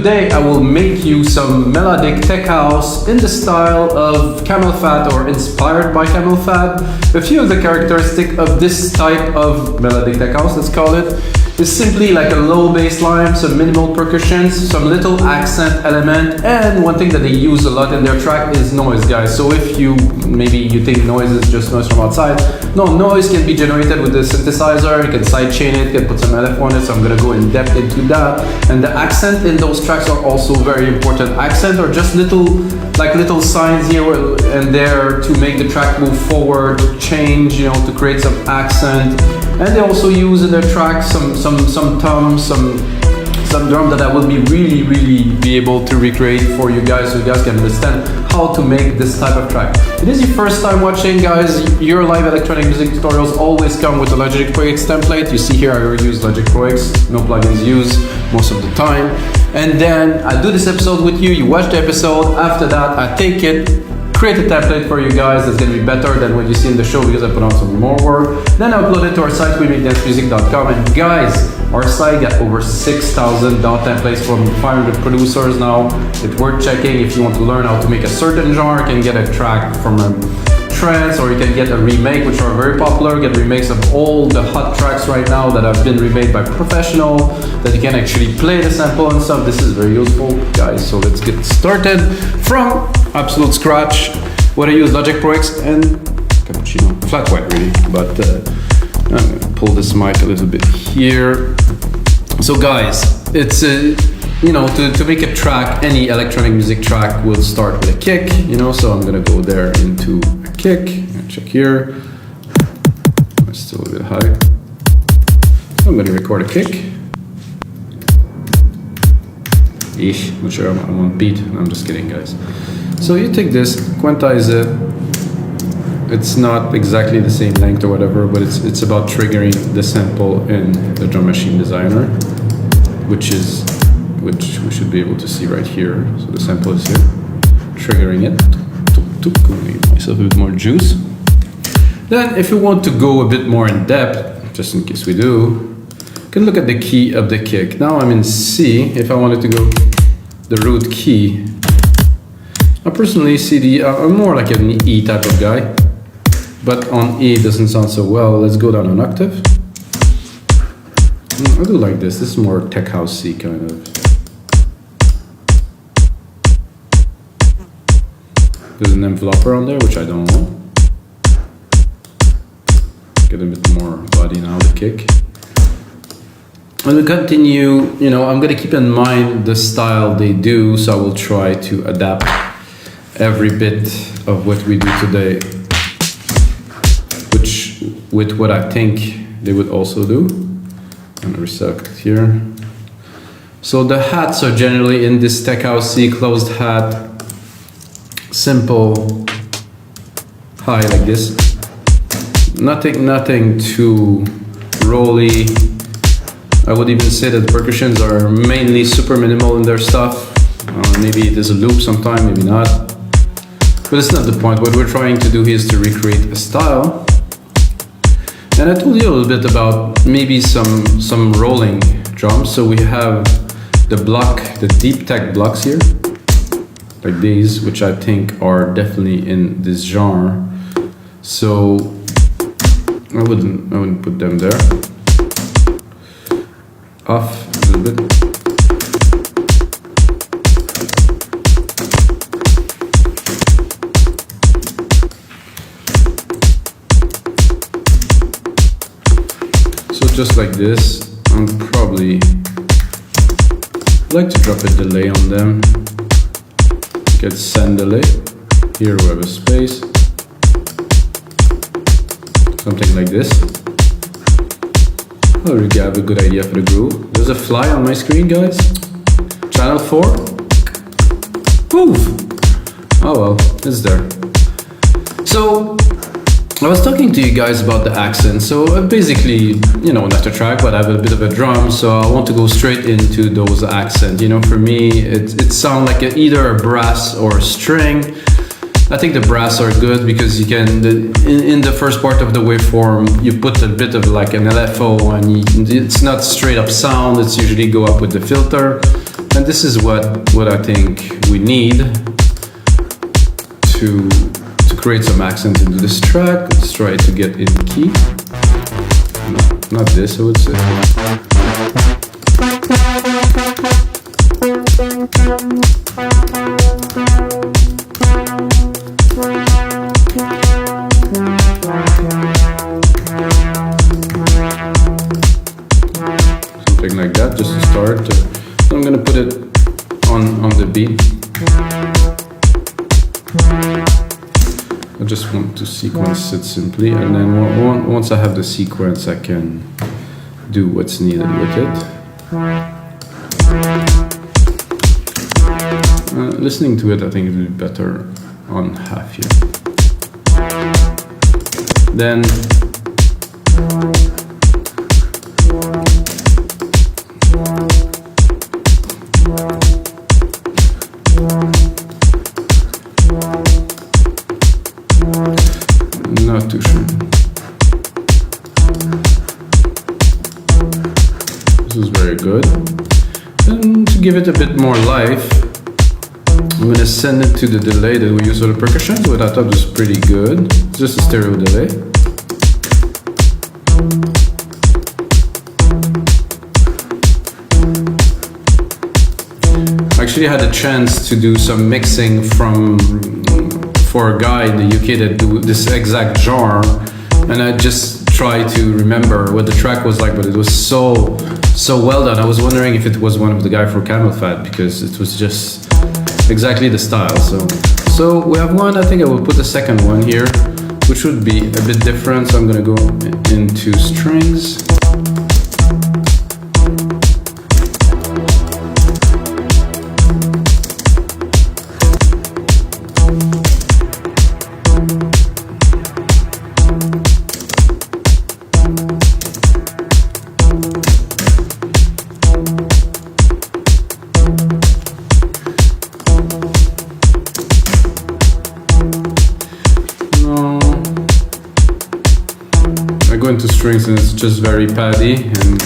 today I will make you some melodic tech house in the style of Camel Fat or inspired by Camel Fat. A few of the characteristics of this type of melodic tech house, let's call it, is simply like a low bass line, some minimal percussions, some little accent element, and one thing that they use a lot in their track is noise, guys. So if maybe you think noise is just noise from outside, no, noise can be generated with the synthesizer. You can sidechain it, you can put some LF on it, so I'm gonna go in depth into that. And the accent in those tracks are also very important. Accent are just little signs here and there to make the track move forward, change, to create some accent. And they also use in their tracks some toms, some drum that I will be really be able to recreate for you guys, so you guys can understand how to make this type of track. If it is your first time watching, guys, your live electronic music tutorials always come with a Logic Pro X template. You see here I already use Logic Pro X, no plugins used most of the time. And then I do this episode with you, you watch the episode, after that I take it, create a template for you guys that's going to be better than what you see in the show because I put on some more work. Then I upload it to our site, wemakdancemusic.com, and guys, our site got over 6,000 DAW templates from 500 producers now. It's worth checking if you want to learn how to make a certain genre. You can get a track from a trance, or you can get a remake, which are very popular. Get remakes of all the hot tracks right now that have been remade by professional, that you can actually play the sample and stuff. This is very useful, guys. So let's get started from absolute scratch. What I use, Logic Pro X and cappuccino, flat white really, but I'm gonna pull this mic a little bit here. So guys, it's to make a track, any electronic music track will start with a kick, so I'm gonna go there into a kick, check here, it's still a bit high. So I'm gonna record a kick. Not sure I'm on beat, I'm just kidding, guys. So you take this, quantize it. It's not exactly the same length or whatever, but it's about triggering the sample in the Drum Machine Designer, which we should be able to see right here. So the sample is here, triggering it. Give myself a bit more juice. Then if you want to go a bit more in depth, just in case we do, you can look at the key of the kick. Now I'm in C. If I wanted to go the root key, I personally see I'm more like an E type of guy, but on E it doesn't sound so well. Let's go down an octave. I do like this. This is more tech housey kind of. There's an enveloper on there, which I don't want. Get a bit more body now, the kick. And we continue, I'm gonna keep in mind the style they do, so I will try to adapt every bit of what we do today, with what I think they would also do. I'm gonna reset here. So the hats are generally in this tech housey closed hat, simple, high like this. Nothing too rolly. I would even say that the percussions are mainly super minimal in their stuff. Maybe there's a loop sometime, maybe not. But it's not the point. What we're trying to do here is to recreate a style. And I told you a little bit about maybe some rolling drums. So we have the deep tech blocks here, like these, which I think are definitely in this genre. So I wouldn't put them there. Off a little bit. So just like this, I'm probably like to drop a delay on them. Get send delay. Here we have a space. Something like this. I already have a good idea for the groove. There's a fly on my screen, guys. Channel 4. Move. Oh well, it's there. So I was talking to you guys about the accent. So basically, not a track, but I have a bit of a drum, so I want to go straight into those accents. For me, it sounds like either a brass or a string. I think the brass are good because you can, in the first part of the waveform, you put a bit of like an LFO, and it's not straight up sound, it's usually go up with the filter. And this is what I think we need to create some accent into this track. Let's try to get in key. No, not this, I would say. Something like that, just to start. So I'm gonna put it on the beat. I just want to sequence it simply, and then once I have the sequence, I can do what's needed with it. Listening to it, I think it would be better on half here. Then not too sure. This is very good. And to give it a bit more life, I'm going to send it to the delay that we use for the percussion, which I thought was pretty good. It's just a stereo delay. I actually had a chance to do some mixing for a guy in the UK that do this exact genre, and I just tried to remember what the track was like, but it was so well done. I was wondering if it was one of the guy for Camel Fat, because it was just exactly the style. So we have one. I think I will put the second one here, which would be a bit different. So I'm gonna go into strings. Into strings, and it's just very paddy, and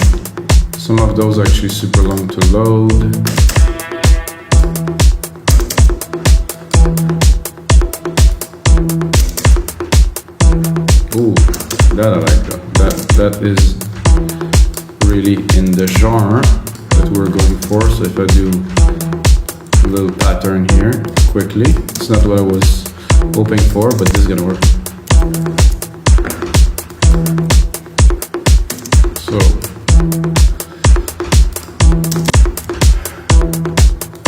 some of those are actually super long to load. Ooh, that I like that is really in the genre that we're going for. So if I do a little pattern here quickly, it's not what I was hoping for, but this is gonna work. So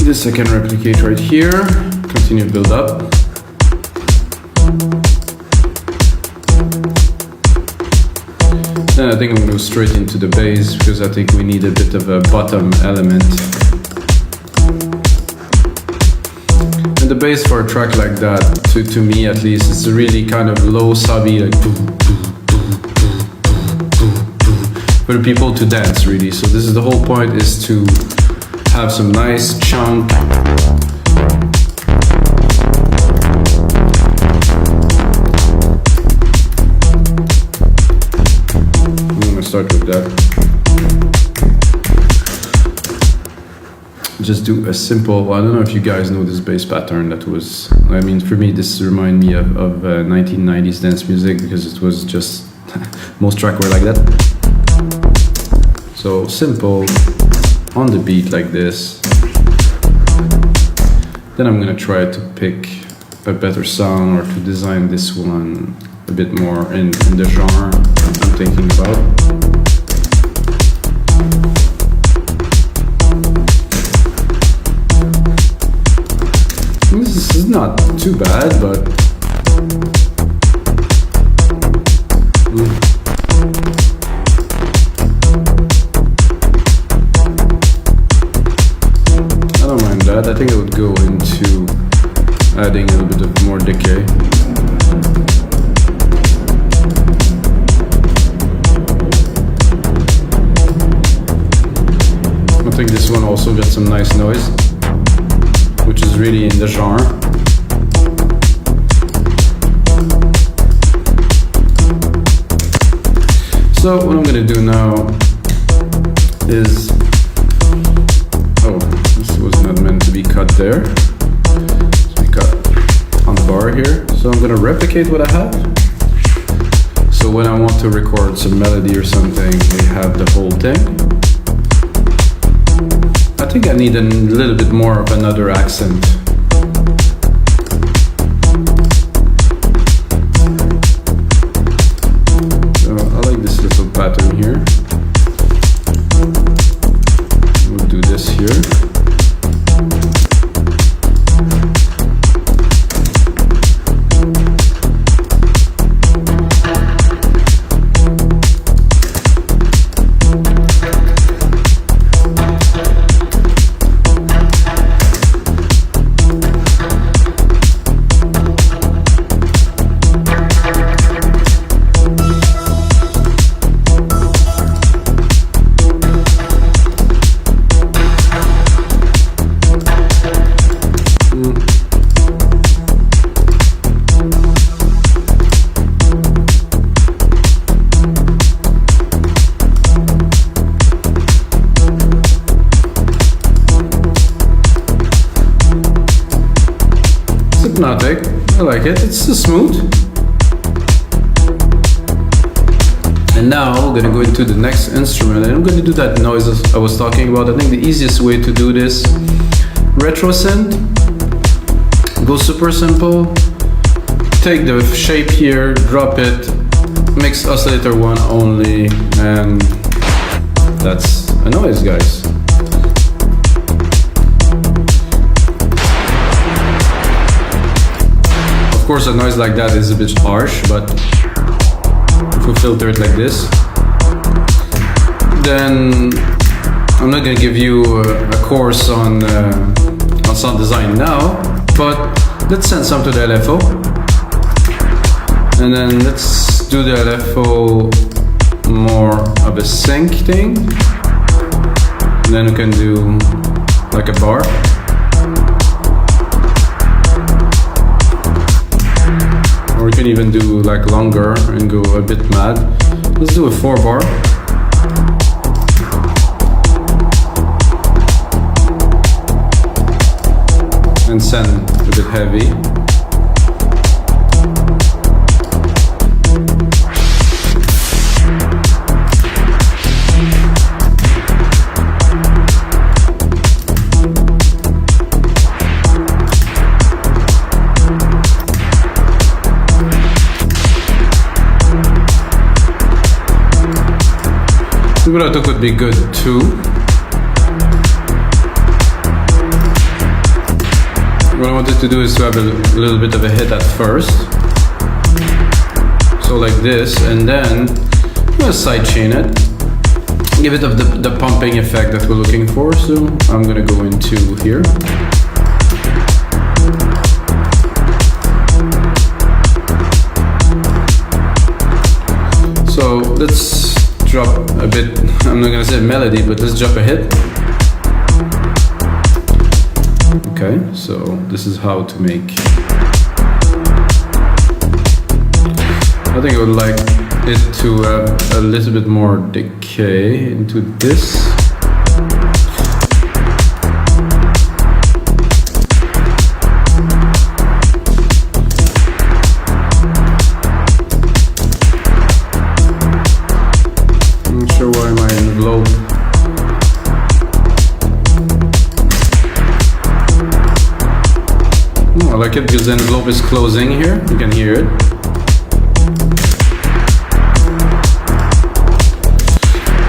this I can replicate right here, continue build up. Then I think I'm going to go straight into the bass, because I think we need a bit of a bottom element. And the bass for a track like that, to me at least, it's a really kind of low subby, like for the people to dance, really. So this is the whole point, is to have some nice chunk. I'm gonna start with that. Just do a simple, I don't know if you guys know this bass pattern that was, I mean, for me this reminds me of 1990s dance music, because it was just, most tracks were like that. So simple, on the beat like this. Then I'm gonna try to pick a better sound, or to design this one a bit more in the genre I'm thinking about. This is not too bad, but I think I would go into adding a little bit of more decay. I think this one also got some nice noise, which is really in the genre. So what I'm going to do now is, let's see. not meant to be cut there. So we cut on the bar here. So I'm gonna replicate what I have. So when I want to record some melody or something, we have the whole thing. I think I need a little bit more of another accent. So I like this little pattern here. We'll do this here. Hypnotic. I like it. It's so smooth. And now we're gonna go into the next instrument, and I'm gonna do that noise I was talking about. I think the easiest way to do this, retro synth. Go super simple. Take the shape here, drop it, mix oscillator 1 only, and that's a noise, guys. Of course, a noise like that is a bit harsh, but if we filter it like this, then I'm not going to give you a course on sound design now, but let's send some to the LFO, and then let's do the LFO more of a sync thing, and then we can do like a bar. Or we can even do like longer and go a bit mad. Let's do a 4 bar. And send a bit heavy. Vibrato could be good too. What I wanted to do is to have a little bit of a hit at first. So like this, and then I'm gonna sidechain it. Give it of the pumping effect that we're looking for. So I'm gonna go into here. So let's drop a bit, I'm not gonna say melody, but let's drop a hit. Okay, so this is how to make. I think I would like it to have a little bit more decay into this. I like it because the envelope is closing here, you can hear it.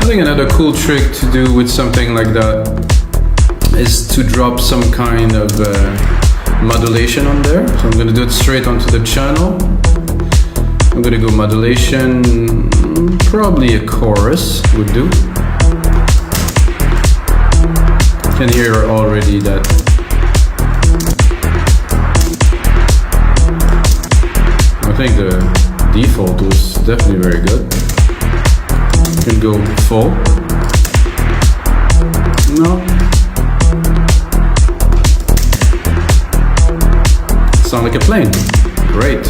I think another cool trick to do with something like that is to drop some kind of modulation on there. So I'm going to do it straight onto the channel. I'm going to go modulation, probably a chorus would do. You can hear already that I think the default was definitely very good. You can go full. No. Sound like a plane. Great.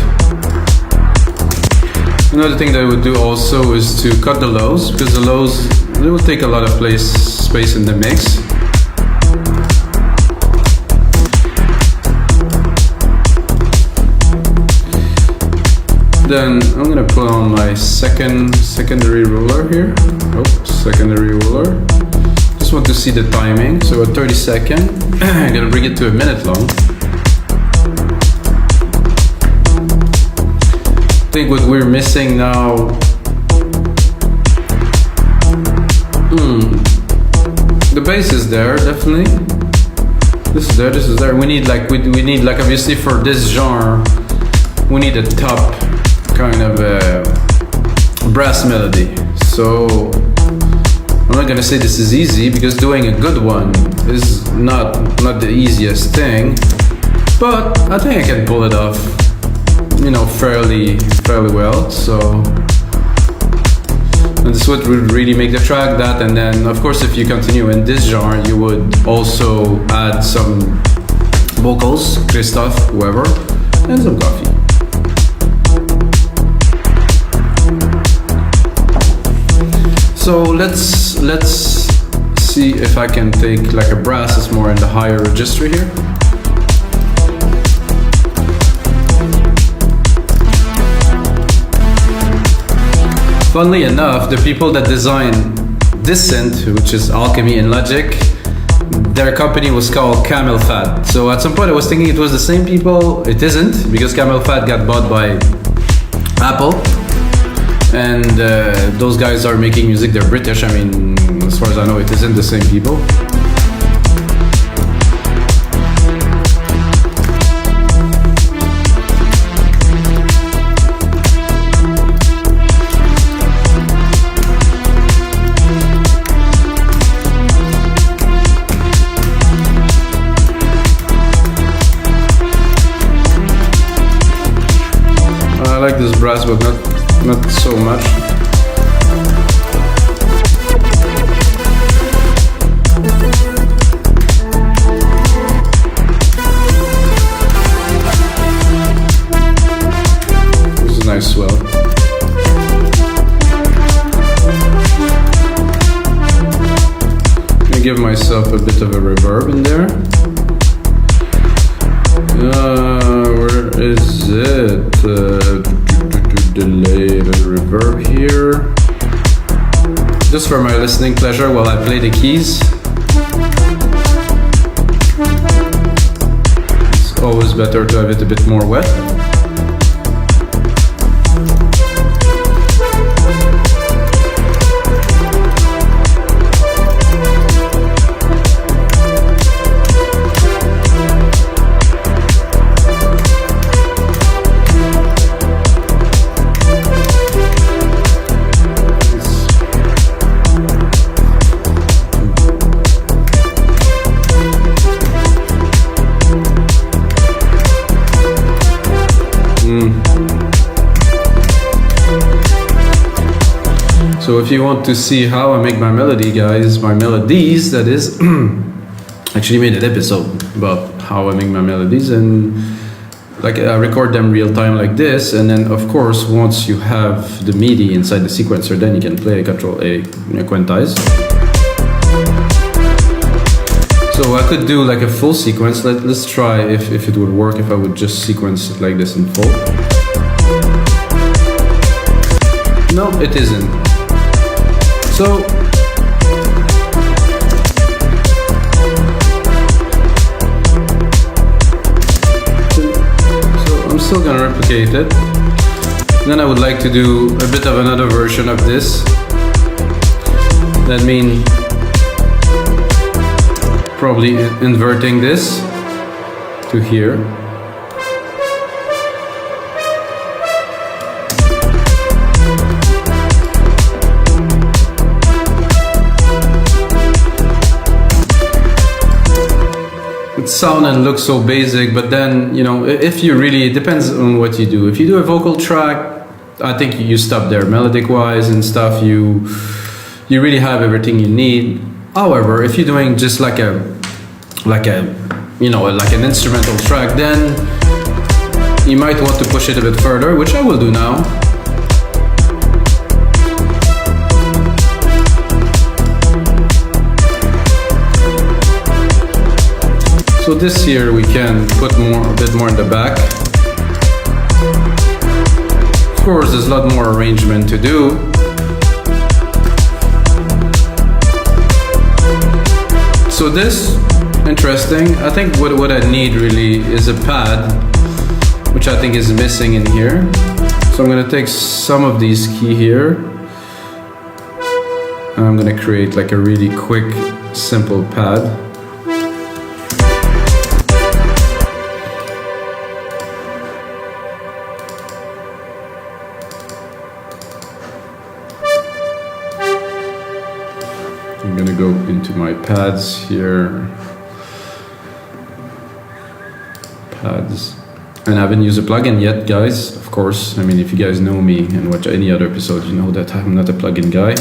Another thing that I would do also is to cut the lows, because the lows, they will take a lot of space in the mix. Then I'm gonna put on my secondary ruler here. Secondary ruler. Just want to see the timing. So at 30 seconds, I'm gonna bring it to a minute long. I think what we're missing now. The bass is there, definitely. This is there, this is there. We need like obviously for this genre, we need a top kind of brass melody. So I'm not gonna say this is easy because doing a good one is not the easiest thing, but I think I can pull it off, you know, fairly well. So and this would really make the track that, and then of course if you continue in this genre, you would also add some vocals, Christoph, whoever, and some coffee. So let's see if I can take like a brass is more in the higher register here. Funnily enough, the people that designed this synth, which is Alchemy and Logic, their company was called Camel Fat. So at some point I was thinking it was the same people. It isn't, because Camel Fat got bought by Apple. And those guys are making music, they're British. I mean, as far as I know, it isn't the same people. I like this brass, but not so much. This is a nice swell. Let me give myself a bit of a reverb in there. Where is it? Delay the reverb here. Just for my listening pleasure while I play the keys. It's always better to have it a bit more wet. So if you want to see how I make my melody, guys, my melodies, that is, actually made an episode about how I make my melodies, and like I record them real time like this, and then of course once you have the MIDI inside the sequencer, then you can play Control A, quantize. So I could do like a full sequence. Let's try if it would work if I would just sequence it like this in full. No, it isn't. So I'm still gonna replicate it. Then I would like to do a bit of another version of this. That means probably inverting this to here. It sounds and looks so basic, but then, you know, if you really, it depends on what you do. If you do a vocal track, I think you stop there. Melodic wise and stuff, you really have everything you need. However, if you're doing just like a you know, like an instrumental track, then you might want to push it a bit further, which I will do now. So this here we can put a bit more in the back. course, there's a lot more arrangement to do. So this, interesting. I think what I need really is a pad, which I think is missing in here. So I'm gonna take some of these key here, and I'm gonna create like a really quick, simple pad. I'm gonna go into my pads here. Pads. And I haven't used a plugin yet, guys, of course. I mean, if you guys know me and watch any other episode, you know that I'm not a plugin guy.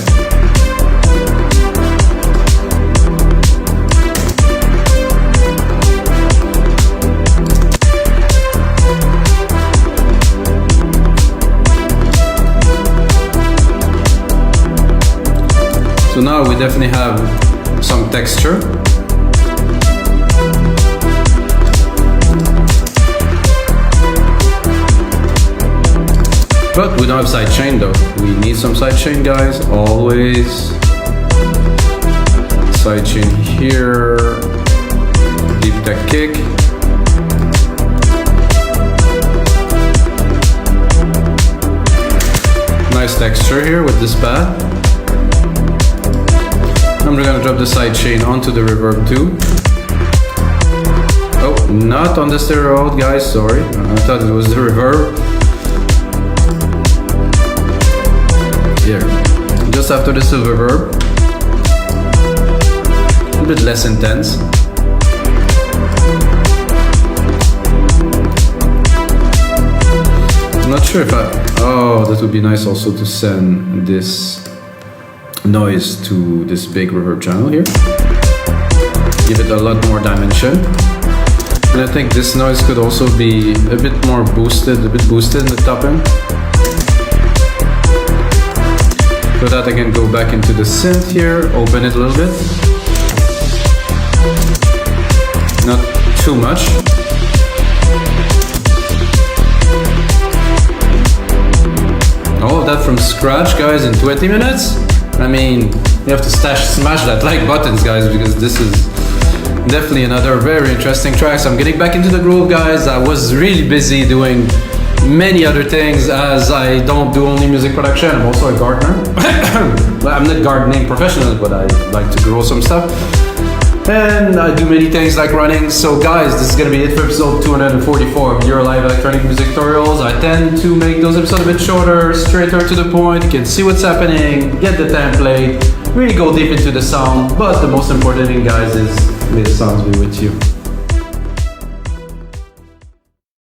So now we definitely have some texture. But we don't have sidechain though. We need some sidechain, guys, always. Sidechain here, deep tech kick. Nice texture here with this pad. I'm gonna drop the sidechain onto the reverb too. Oh, not on the stereo out, guys, sorry. I thought it was the reverb. Here, just after the silver reverb. A bit less intense. I'm not sure if oh, that would be nice also to send this noise to this big reverb channel here. Give it a lot more dimension. And I think this noise could also be a bit more boosted, in the top end. So that I can go back into the synth here, open it a little bit. Not too much. All of that from scratch, guys, in 20 minutes? I mean, you have to smash that like buttons, guys, because this is definitely another very interesting track. So I'm getting back into the groove, guys. I was really busy doing many other things, as I don't do only music production. I'm also a gardener. I'm not gardening professionally, but I like to grow some stuff. And I do many things like running. So guys, this is gonna be it for episode 244 of your live electronic music tutorials. I tend to make those episodes a bit shorter, straighter to the point. You can see what's happening, get the template, really go deep into the sound. But the most important thing, guys, is may the sounds be with you.